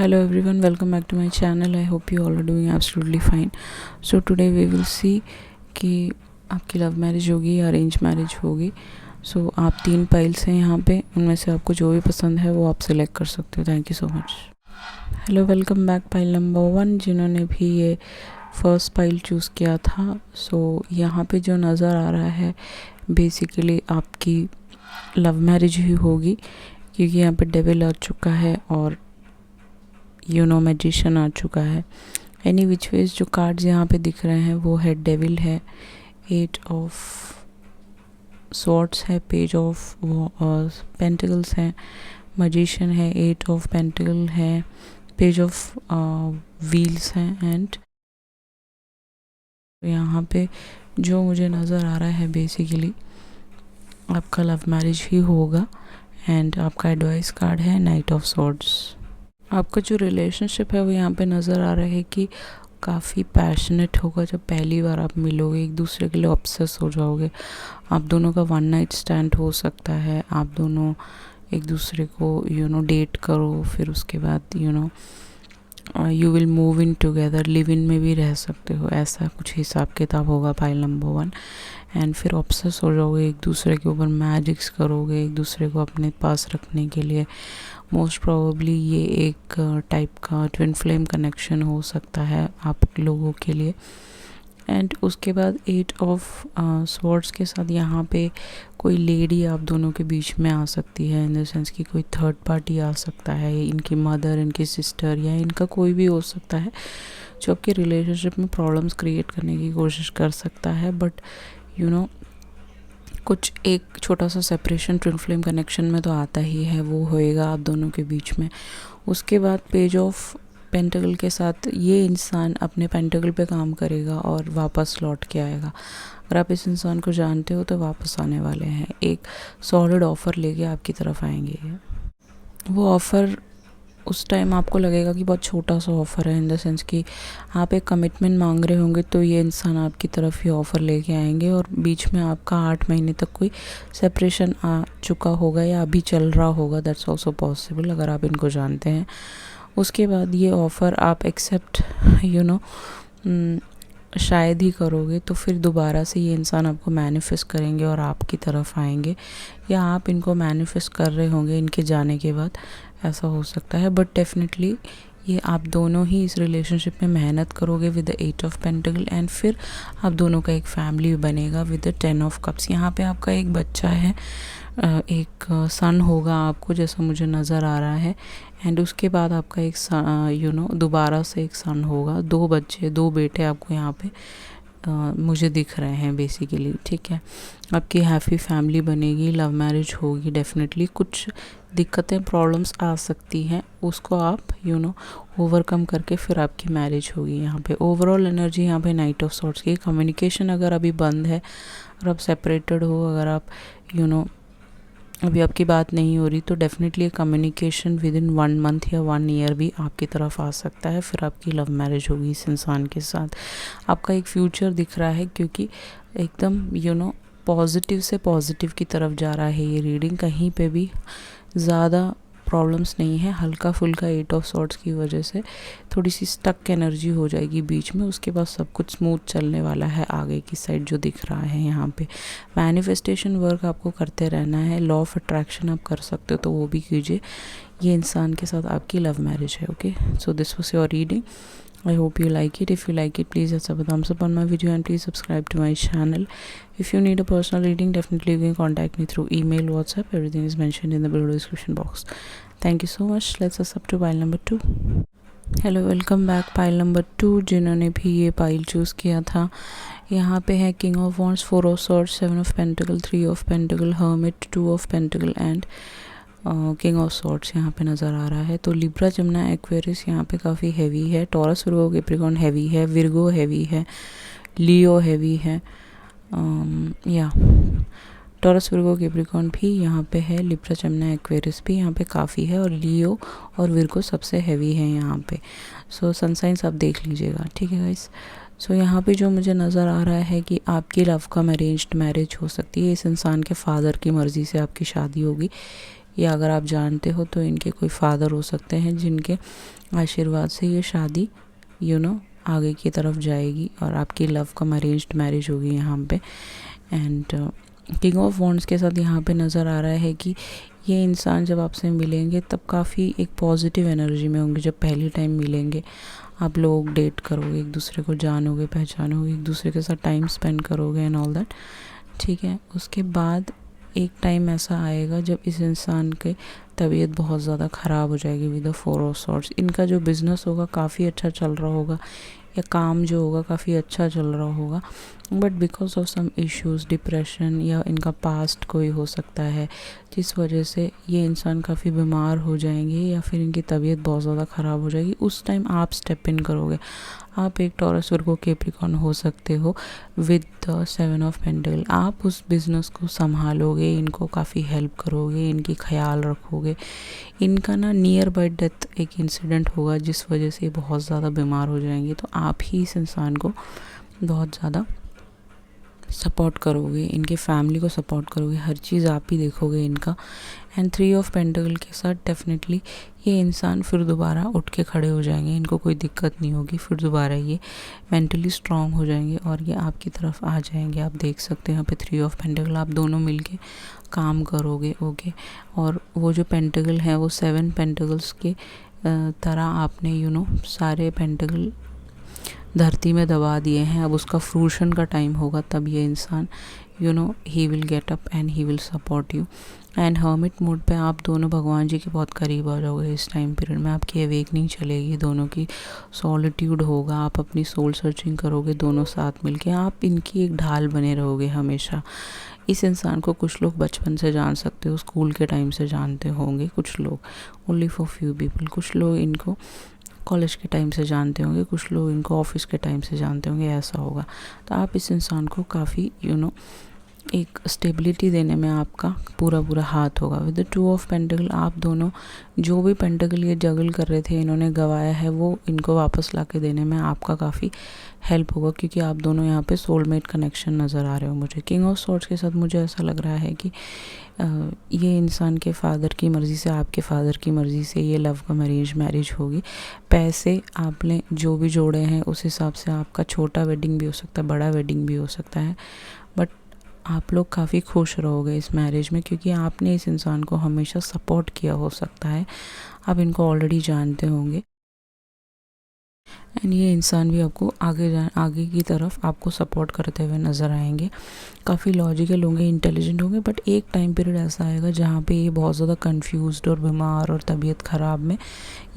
Hello everyone, welcome back to my channel. I hope you all are doing absolutely fine. So today we will see कि आपकी love marriage होगी या arrange marriage होगी. सो आप 3 piles हैं यहाँ पे, उनमें से आपको जो भी पसंद है वो आप सिलेक्ट कर सकते हो. Thank you so much. Hello, welcome back. Pile number 1 जिन्होंने भी ये फर्स्ट पाइल चूज़ किया था. सो यहाँ पे जो नज़र आ रहा है बेसिकली आपकी लव मैरिज ही होगी, क्योंकि यहाँ पे डेविल आ चुका है और मैजिशियन आ चुका है. एनी विच वेज जो कार्ड्स यहाँ पे दिख रहे हैं वो है डेविल है, 8 ऑफ स्वॉर्ड्स है, पेज ऑफ पेंटिकल्स है, मैजिशियन है, 8 ऑफ पेंटिकल है, पेज ऑफ व्हील्स हैं. एंड यहाँ पे जो मुझे नज़र आ रहा है बेसिकली आपका लव मैरिज ही होगा. एंड आपका एडवाइस कार्ड है नाइट ऑफ स्वॉर्ड्स. आपका जो रिलेशनशिप है वो यहाँ पे नज़र आ रहा है कि काफ़ी पैशनेट होगा. जब पहली बार आप मिलोगे एक दूसरे के लिए ऑब्सेस हो जाओगे. आप दोनों का वन नाइट स्टैंड हो सकता है. आप दोनों एक दूसरे को डेट करो, फिर उसके बाद you will move in together, live in में भी रह सकते हो. ऐसा कुछ हिसाब किताब होगा पाइल नंबर 1. एंड फिर ऑब्सेस हो जाओगे, एक दूसरे के ऊपर मैजिक्स करोगे एक दूसरे को अपने पास रखने के लिए. मोस्ट प्रोबेबली ये एक टाइप का ट्विन फ्लेम कनेक्शन हो सकता है आप लोगों के लिए. एंड उसके बाद 8 ऑफ स्वॉर्ड्स के साथ यहाँ पे कोई लेडी आप दोनों के बीच में आ सकती है. इन द सेंस कि कोई थर्ड पार्टी आ सकता है, इनकी मदर, इनकी सिस्टर, या इनका कोई भी हो सकता है जो आपके रिलेशनशिप में प्रॉब्लम्स क्रिएट करने की कोशिश कर सकता है. बट कुछ एक छोटा सा सेपरेशन ट्विन फ्लेम कनेक्शन में तो आता ही है, वो होएगा आप दोनों के बीच में. उसके बाद पेज ऑफ पेंटिकल के साथ ये इंसान अपने पेंटिकल पे काम करेगा और वापस लौट के आएगा. अगर आप इस इंसान को जानते हो तो वापस आने वाले हैं, एक सॉलिड ऑफ़र लेके आपकी तरफ आएंगे. वो ऑफ़र उस टाइम आपको लगेगा कि बहुत छोटा सा ऑफ़र है, इन द सेंस कि आप एक कमिटमेंट मांग रहे होंगे तो ये इंसान आपकी तरफ ही ऑफ़र लेके आएंगे. और बीच में आपका 8 महीने तक कोई सेपरेशन आ चुका होगा या अभी चल रहा होगा. दैट्स ऑल्सो पॉसिबल अगर आप इनको जानते हैं. उसके बाद ये ऑफ़र आप एक्सेप्ट शायद ही करोगे, तो फिर दोबारा से ये इंसान आपको मैनिफेस्ट करेंगे और आपकी तरफ आएंगे, या आप इनको मैनिफेस्ट कर रहे होंगे इनके जाने के बाद. ऐसा हो सकता है. बट डेफिनेटली ये आप दोनों ही इस रिलेशनशिप में मेहनत करोगे with the 8 of pentacle. And फिर आप दोनों का एक फैमिली बनेगा विद द 10 ऑफ कप्स. यहाँ पे आपका एक बच्चा है, एक सन होगा आपको, जैसा मुझे नज़र आ रहा है. एंड उसके बाद आपका एक दोबारा से एक सन होगा. 2 बच्चे, 2 बेटे आपको यहाँ पे मुझे दिख रहे हैं बेसिकली. ठीक है, आपकी हैप्पी फैमिली बनेगी, लव मैरिज होगी. डेफिनेटली कुछ दिक्कतें, प्रॉब्लम्स आ सकती हैं, उसको आप ओवरकम करके फिर आपकी मैरिज होगी. यहाँ पे ओवरऑल एनर्जी यहाँ पे नाइट ऑफ सॉर्ट्स की. कम्युनिकेशन अगर अभी बंद है, अगर आप सेपरेटेड हो, अगर आप अभी आपकी बात नहीं हो रही, तो definitely communication with in 1 month या 1 ईयर भी आपकी तरफ आ सकता है. फिर आपकी लव मैरिज होगी इस इंसान के साथ. आपका एक फ्यूचर दिख रहा है, क्योंकि एकदम पॉजिटिव से पॉजिटिव की तरफ जा रहा है ये रीडिंग. कहीं पे भी ज़्यादा प्रॉब्लम्स नहीं है. हल्का फुल्का 8 ऑफ सॉर्ड्स की वजह से थोड़ी सी स्टक एनर्जी हो जाएगी बीच में. उसके बाद सब कुछ स्मूथ चलने वाला है आगे की साइड जो दिख रहा है. यहाँ पे मैनिफेस्टेशन वर्क आपको करते रहना है. लॉ ऑफ अट्रैक्शन आप कर सकते हो तो वो भी कीजिए. ये इंसान के साथ आपकी लव मैरिज है. Okay, so this was your reading. I hope you like it. If you like it, please hit a thumbs up on my video and please subscribe to my channel. If you need a personal reading, definitely you can contact me through email, WhatsApp. Everything is mentioned in the below description box. Thank you so much. Let's us up to pile number 2. Hello, welcome back. Pile number 2 जिन्होंने भी ये pile choose किया था, यहाँ पे है king of wands, 4 of swords, 7 of pentacle, 3 of pentacle, hermit, 2 of pentacle and king of swords यहाँ पे नज़र आ रहा है. तो लिब्रा, जमुना, एक्वेरियस यहाँ पे काफ़ी हैवी है. टॉरस, विर्गो, कैप्रिकॉर्न हैवी है. विर्गो हैवी है. लियो हैवी है. या टॉरस, विर्गो, कैप्रिकॉर्न भी यहाँ पे है. लिब्रा, जमुना, एक्वेरियस भी यहाँ पे काफ़ी है. और लियो और विर्गो सबसे हैवी है यहाँ पे. सो सन साइंस आप देख लीजिएगा. ठीक है गाइस. सो यहाँ पे जो मुझे नज़र आ रहा है कि आपकी लव कम अरेंज्ड मैरिज हो सकती है. इस इंसान के फादर की मर्ज़ी से आपकी शादी होगी. या अगर आप जानते हो तो इनके कोई फादर हो सकते हैं जिनके आशीर्वाद से ये शादी आगे की तरफ जाएगी और आपकी लव कम अरेंज्ड मैरिज होगी यहाँ पे। एंड किंग ऑफ वॉन्ड्स के साथ यहाँ पे नज़र आ रहा है कि ये इंसान जब आपसे मिलेंगे तब काफ़ी एक पॉजिटिव एनर्जी में होंगे। जब पहली टाइम मिलेंगे आप लोग डेट करोगे, एक दूसरे को जानोगे, पहचानोगे, एक दूसरे के साथ टाइम स्पेंड करोगे एंड ऑल दैट, ठीक है। उसके बाद एक टाइम ऐसा आएगा जब इस इंसान की तबीयत बहुत ज़्यादा ख़राब हो जाएगी विद द 4 ऑफ सॉर्ड्स। इनका जो बिज़नेस होगा काफ़ी अच्छा चल रहा होगा या काम जो होगा काफ़ी अच्छा चल रहा होगा, but because of some issues, depression या इनका पास्ट कोई हो सकता है जिस वजह से ये इंसान काफ़ी बीमार हो जाएंगे या फिर इनकी तबीयत बहुत ज़्यादा ख़राब हो जाएगी। उस टाइम आप स्टेप इन करोगे। आप एक टॉरस वर्गो कैप्रिकॉर्न हो सकते हो विद द 7 ऑफ पेंटकल। आप उस बिज़नेस को संभालोगे, इनको काफ़ी हेल्प करोगे, इनकी ख्याल रखोगे। इनका ना नियर बाय डेथ एक इंसिडेंट होगा जिस वजह से बहुत ज़्यादा बीमार हो जाएंगे, तो आप ही इस इंसान को बहुत ज़्यादा सपोर्ट करोगे, इनके फैमिली को सपोर्ट करोगे, हर चीज़ आप ही देखोगे इनका। एंड 3 ऑफ पेंटकल के साथ डेफिनेटली ये इंसान फिर दोबारा उठ के खड़े हो जाएंगे, इनको कोई दिक्कत नहीं होगी, फिर दोबारा ये मेंटली स्ट्रांग हो जाएंगे और ये आपकी तरफ आ जाएंगे। आप देख सकते हैं यहाँ पे 3 ऑफ पेंटकल, आप दोनों मिलके काम करोगे, ओके। और वो जो पेंटकल है वो 7 पेंटकल्स के तरह आपने सारे पेंटकल धरती में दबा दिए हैं। अब उसका फ्रूशन का टाइम होगा, तब ये इंसान he will get up and he will support you. And hermit mode पे आप दोनों भगवान जी के बहुत करीब आ जाओगे। इस टाइम पीरियड में आपकी अवेकनिंग चलेगी, दोनों की सॉलिट्यूड होगा, आप अपनी सोल सर्चिंग करोगे दोनों साथ मिलके। आप इनकी एक ढाल बने रहोगे हमेशा। इस इंसान को कुछ लोग बचपन से जान सकते हो, स्कूल के टाइम से जानते होंगे, कुछ लोग ओनली फॉर फ्यू पीपल, कुछ लोग इनको कॉलेज के टाइम से जानते होंगे, कुछ लोग इनको ऑफिस के टाइम से जानते होंगे, ऐसा होगा। तो आप इस इंसान को काफ़ी एक स्टेबिलिटी देने में आपका पूरा हाथ होगा। विद द 2 ऑफ पेंटकल आप दोनों जो भी पेंटकल ये जगल कर रहे थे, इन्होंने गवाया है, वो इनको वापस ला के देने में आपका काफ़ी हेल्प होगा, क्योंकि आप दोनों यहाँ पे सोलमेट कनेक्शन नज़र आ रहे हो मुझे। किंग ऑफ सॉर्ड्स के साथ मुझे ऐसा लग रहा है कि ये इंसान के फादर की मर्ज़ी से, आपके फादर की मर्ज़ी से ये लव कम अरेंज मैरिज होगी। पैसे आपने जो भी जोड़े हैं उस हिसाब से आपका छोटा वेडिंग भी हो सकता है, बड़ा वेडिंग भी हो सकता है, बट आप लोग काफ़ी खुश रहोगे इस मैरिज में, क्योंकि आपने इस इंसान को हमेशा सपोर्ट किया हो सकता है। आप इनको ऑलरेडी जानते होंगे एंड ये इंसान भी आपको आगे की तरफ आपको सपोर्ट करते हुए नज़र आएंगे। काफ़ी लॉजिकल होंगे, इंटेलिजेंट होंगे, बट एक टाइम पीरियड ऐसा आएगा जहाँ पे ये बहुत ज़्यादा कंफ्यूज्ड और बीमार और तबीयत ख़राब में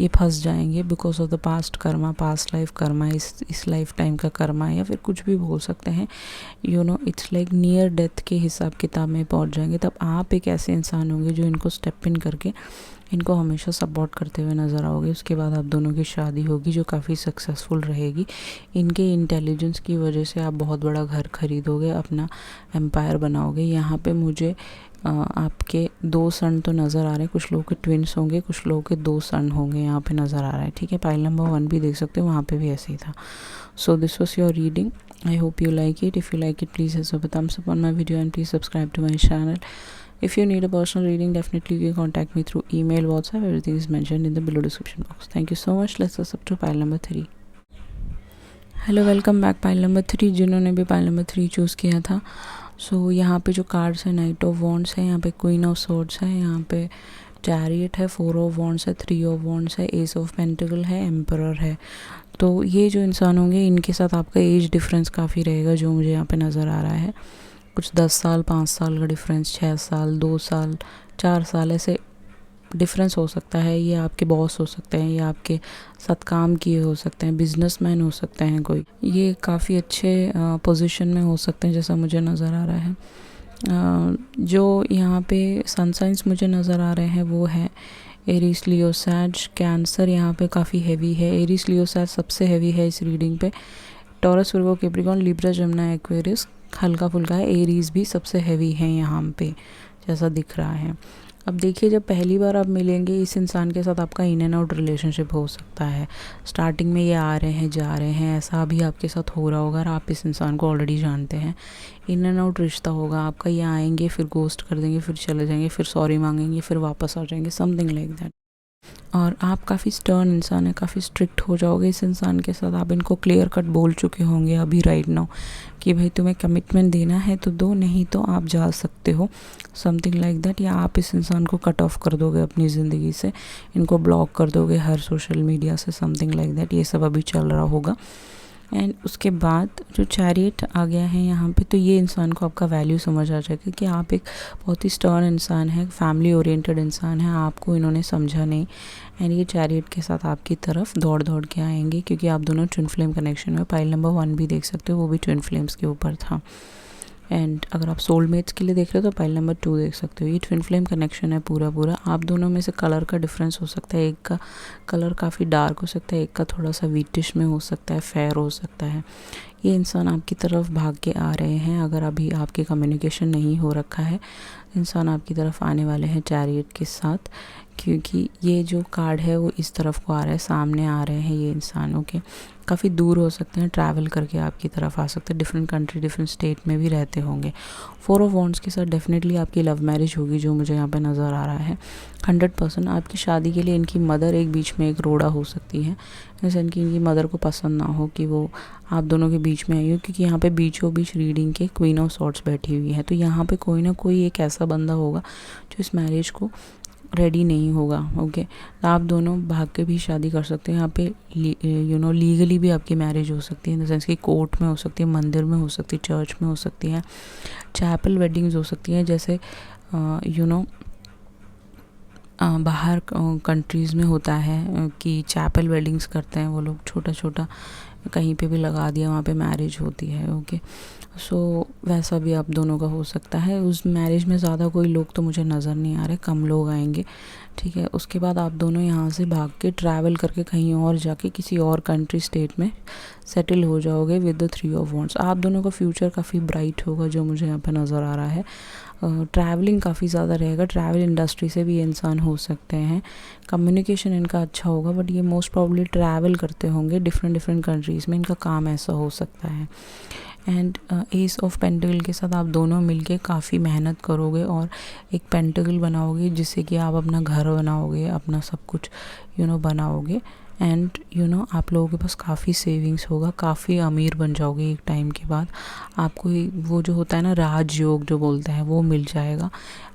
ये फंस जाएंगे because of the past Karma, past life Karma, इस लाइफ टाइम का कर्मा, या फिर कुछ भी बोल सकते हैं। इट्स लाइक नियर डेथ के हिसाब किताब में पहुँच जाएंगे। तब आप एक ऐसे इंसान होंगे जो इनको स्टेप इन करके इनको हमेशा सपोर्ट करते हुए नज़र आओगे। उसके बाद आप दोनों की शादी होगी जो काफ़ी सक्सेसफुल रहेगी। इनके इंटेलिजेंस की वजह से आप बहुत बड़ा घर खरीदोगे, अपना एम्पायर बनाओगे। यहाँ पे मुझे आपके 2 सन तो नज़र आ रहे हैं, कुछ लोगों के ट्विन्स होंगे, कुछ लोगों के 2 सन होंगे, यहाँ पे नज़र आ रहा है, ठीक है। पाइल नंबर 1 भी देख सकते हो, वहाँ पे भी ऐसे ही था। So this was your reading, I hope you like it. If you like it please hit the thumbs up on my video and please subscribe to my channel. If you need a personal reading, definitely you can contact me through email, WhatsApp, everything is mentioned in the below description box. Thank you so much. Let's go up to pile number 3. Hello, welcome back pile number 3, जिन्होंने भी pile number 3 choose किया था। सो यहाँ पे जो cards है, night of wands है, यहाँ पे क्वीन ऑफ सोर्ड्स है, यहाँ पे चैरियट है, 4 ऑफ वॉन्ड्स है, 3 ऑफ वॉन्ड्स है, एस ऑफ पेंटिकल है, एम्परर है। तो ये जो इंसान होंगे इनके साथ आपका एज डिफरेंस काफ़ी रहेगा, जो मुझे यहाँ पे नज़र आ रहा है। कुछ 10 साल, 5 साल का डिफरेंस, 6 साल, 2 साल, 4 साल ऐसे डिफरेंस हो सकता है। ये आपके बॉस हो सकते हैं, ये आपके साथ काम किए हो सकते हैं, बिजनेसमैन हो सकते हैं कोई। ये काफ़ी अच्छे पोजीशन में हो सकते हैं जैसा मुझे नज़र आ रहा है। जो यहाँ पे सन साइंस मुझे नज़र आ रहे हैं वो है एरीज, लियो, सैज, कैंसर यहाँ पे काफ़ी हैवी है। एरीज, लियो, सैज सबसे हैवी है इस रीडिंग पे। टॉरस, वर्गो, कैप्रिकॉर्न, लिब्रा, जमुना, एक्वेरियस हल्का फुल्का है। एरीज भी सबसे हैवी है यहाँ पे जैसा दिख रहा है। अब देखिए, जब पहली बार आप मिलेंगे इस इंसान के साथ, आपका इन एंड आउट रिलेशनशिप हो सकता है। स्टार्टिंग में ये आ रहे हैं, जा रहे हैं, ऐसा अभी आपके साथ हो रहा होगा और आप इस इंसान को ऑलरेडी जानते हैं। इन एंड आउट रिश्ता होगा आपका। ये आएंगे, फिर गोस्ट कर देंगे, फिर चले जाएंगे, फिर सॉरी मांगेंगे, फिर वापस आ जाएंगे, समथिंग लाइक दैट। और आप काफ़ी स्टर्न इंसान है, काफ़ी स्ट्रिक्ट हो जाओगे इस इंसान के साथ। आप इनको क्लियर कट बोल चुके होंगे अभी राइट नाउ कि भाई तुम्हें कमिटमेंट देना है तो दो, नहीं तो आप जा सकते हो, समथिंग लाइक दैट। या आप इस इंसान को कट ऑफ कर दोगे अपनी ज़िंदगी से, इनको ब्लॉक कर दोगे हर सोशल मीडिया से, समथिंग लाइक दैट। ये सब अभी चल रहा होगा। एंड उसके बाद जो चैरियट आ गया है यहाँ पे, तो ये इंसान को आपका वैल्यू समझ आ जाएगा कि आप एक बहुत ही स्टर्न इंसान है, फैमिली ओरिएंटेड इंसान है, आपको इन्होंने समझा नहीं। एंड ये चैरियट के साथ आपकी तरफ दौड़ दौड़ के आएंगे, क्योंकि आप दोनों ट्विन फ्लेम कनेक्शन में, पाइल नंबर 1 भी देख सकते हो, वो भी ट्विन फ्लेम्स के ऊपर था। एंड अगर आप सोलमेट्स के लिए देख रहे हो तो पाइल नंबर 2 देख सकते हो। ये ट्विन फ्लेम कनेक्शन है पूरा पूरा। आप दोनों में से कलर का डिफरेंस हो सकता है, एक का कलर काफ़ी डार्क हो सकता है, एक का थोड़ा सा वीटिश में हो सकता है, फेयर हो सकता है। ये इंसान आपकी तरफ भाग के आ रहे हैं। अगर अभी आपके कम्युनिकेशन नहीं हो रखा है, इंसान आपकी तरफ आने वाले हैं चैरियट के साथ, क्योंकि ये जो कार्ड है वो इस तरफ को आ रहा है, सामने आ रहे हैं ये इंसान। ओके, काफ़ी दूर हो सकते हैं, ट्रैवल करके आपकी तरफ आ सकते हैं, डिफरेंट कंट्री, डिफरेंट स्टेट में भी रहते होंगे। 4 ऑफ वॉन्ड्स के साथ डेफिनेटली आपकी लव मैरिज होगी, जो मुझे यहाँ पे नज़र आ रहा है 100%। आपकी शादी के लिए इनकी मदर एक बीच में एक रोड़ा हो सकती है, जैसे इनकी मदर को पसंद ना हो कि वो आप दोनों के बीच में आई हो, क्योंकि यहाँ पे बीचों बीच रीडिंग के क्वीन ऑफ सॉर्ड्स बैठी हुई है। तो यहाँ पे कोई ना कोई एक ऐसा बंदा होगा जो इस मैरिज को रेडी नहीं होगा। ओके, आप दोनों भाग के भी शादी कर सकते हैं यहाँ पे। लीगली भी आपकी मैरिज हो सकती है, इन द सेंस कि कोर्ट में हो सकती है, मंदिर में हो सकती है, चर्च में हो सकती है, चैपल वेडिंग्स हो सकती हैं, जैसे बाहर कंट्रीज़ में होता है कि चैपल वेडिंग्स करते हैं वो लोग, छोटा छोटा कहीं पे भी लगा दिया, वहाँ पे मैरिज होती है। ओके, सो वैसा भी आप दोनों का हो सकता है। उस मैरिज में ज़्यादा कोई लोग तो मुझे नज़र नहीं आ रहे, कम लोग आएंगे, ठीक है। उसके बाद आप दोनों यहाँ से भाग के ट्रैवल करके कहीं और जाके किसी और कंट्री स्टेट में सेटल हो जाओगे विद द 3 ऑफ वॉन्ड्स। आप दोनों का फ्यूचर काफ़ी ब्राइट होगा, जो मुझे यहाँ पे नज़र आ रहा है। ट्रैवलिंग काफ़ी ज़्यादा रहेगा, ट्रैवल इंडस्ट्री से भी इंसान हो सकते हैं। कम्युनिकेशन इनका अच्छा होगा, बट ये मोस्ट प्रॉब्ली ट्रैवल करते होंगे डिफरेंट कंट्रीज़ में, इनका काम ऐसा हो सकता है। एंड एस ऑफ पेंटिकल के साथ आप दोनों मिलके काफ़ी मेहनत करोगे और एक पेंटिकल बनाओगे, जिससे कि आप अपना घर बनाओगे, अपना सब कुछ बनाओगे। एंड आप लोगों के पास काफ़ी सेविंग्स होगा, काफ़ी अमीर बन जाओगे एक टाइम के बाद। आपको वो जो होता है ना राजयोग जो बोलते हैं, वो मिल जाएगा।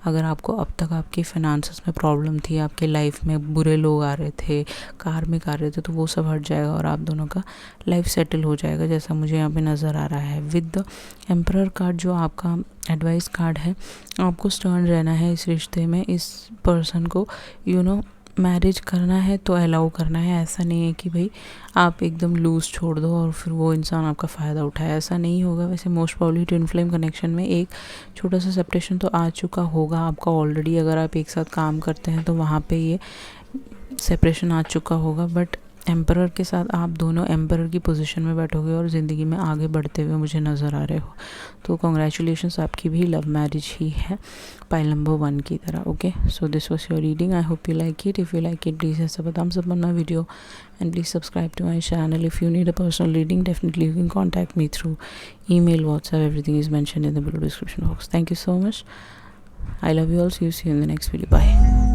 अगर आपको अब तक आपके फाइनेंसेस में प्रॉब्लम थी, आपके लाइफ में बुरे लोग आ रहे थे, कार्मिक आ रहे थे, तो वो सब हट जाएगा और आप दोनों का लाइफ सेटल हो जाएगा, जैसा मुझे यहाँ पे नज़र आ रहा है। विद द एम्परर कार्ड जो आपका एडवाइस कार्ड है, आपको स्टर्न रहना है इस रिश्ते में। इस पर्सन को मैरिज करना है तो अलाउ करना है, ऐसा नहीं है कि भाई आप एकदम लूज़ छोड़ दो और फिर वो इंसान आपका फ़ायदा उठाए, ऐसा नहीं होगा। वैसे most probably twin flame connection में एक छोटा सा सेपरेशन तो आ चुका होगा आपका ऑलरेडी, अगर आप एक साथ काम करते हैं तो वहाँ पे ये सेपरेशन आ चुका होगा। बट एम्परर के साथ आप दोनों एम्परर की पोजीशन में बैठोगे और ज़िंदगी में आगे बढ़ते हुए मुझे नज़र आ रहे हो, तो कॉन्ग्रेचुलेशंस, आपकी भी लव मैरिज ही है पाइल नंबर 1 की तरह। Okay, so this was your reading, I hope you like it. If you like it, please hit the thumbs up on my video and please subscribe to my channel. If you need a personal reading, definitely you can contact me through email, WhatsApp, everything is mentioned in the below description box. Thank you so much. I love you all. See you in the next video. Bye.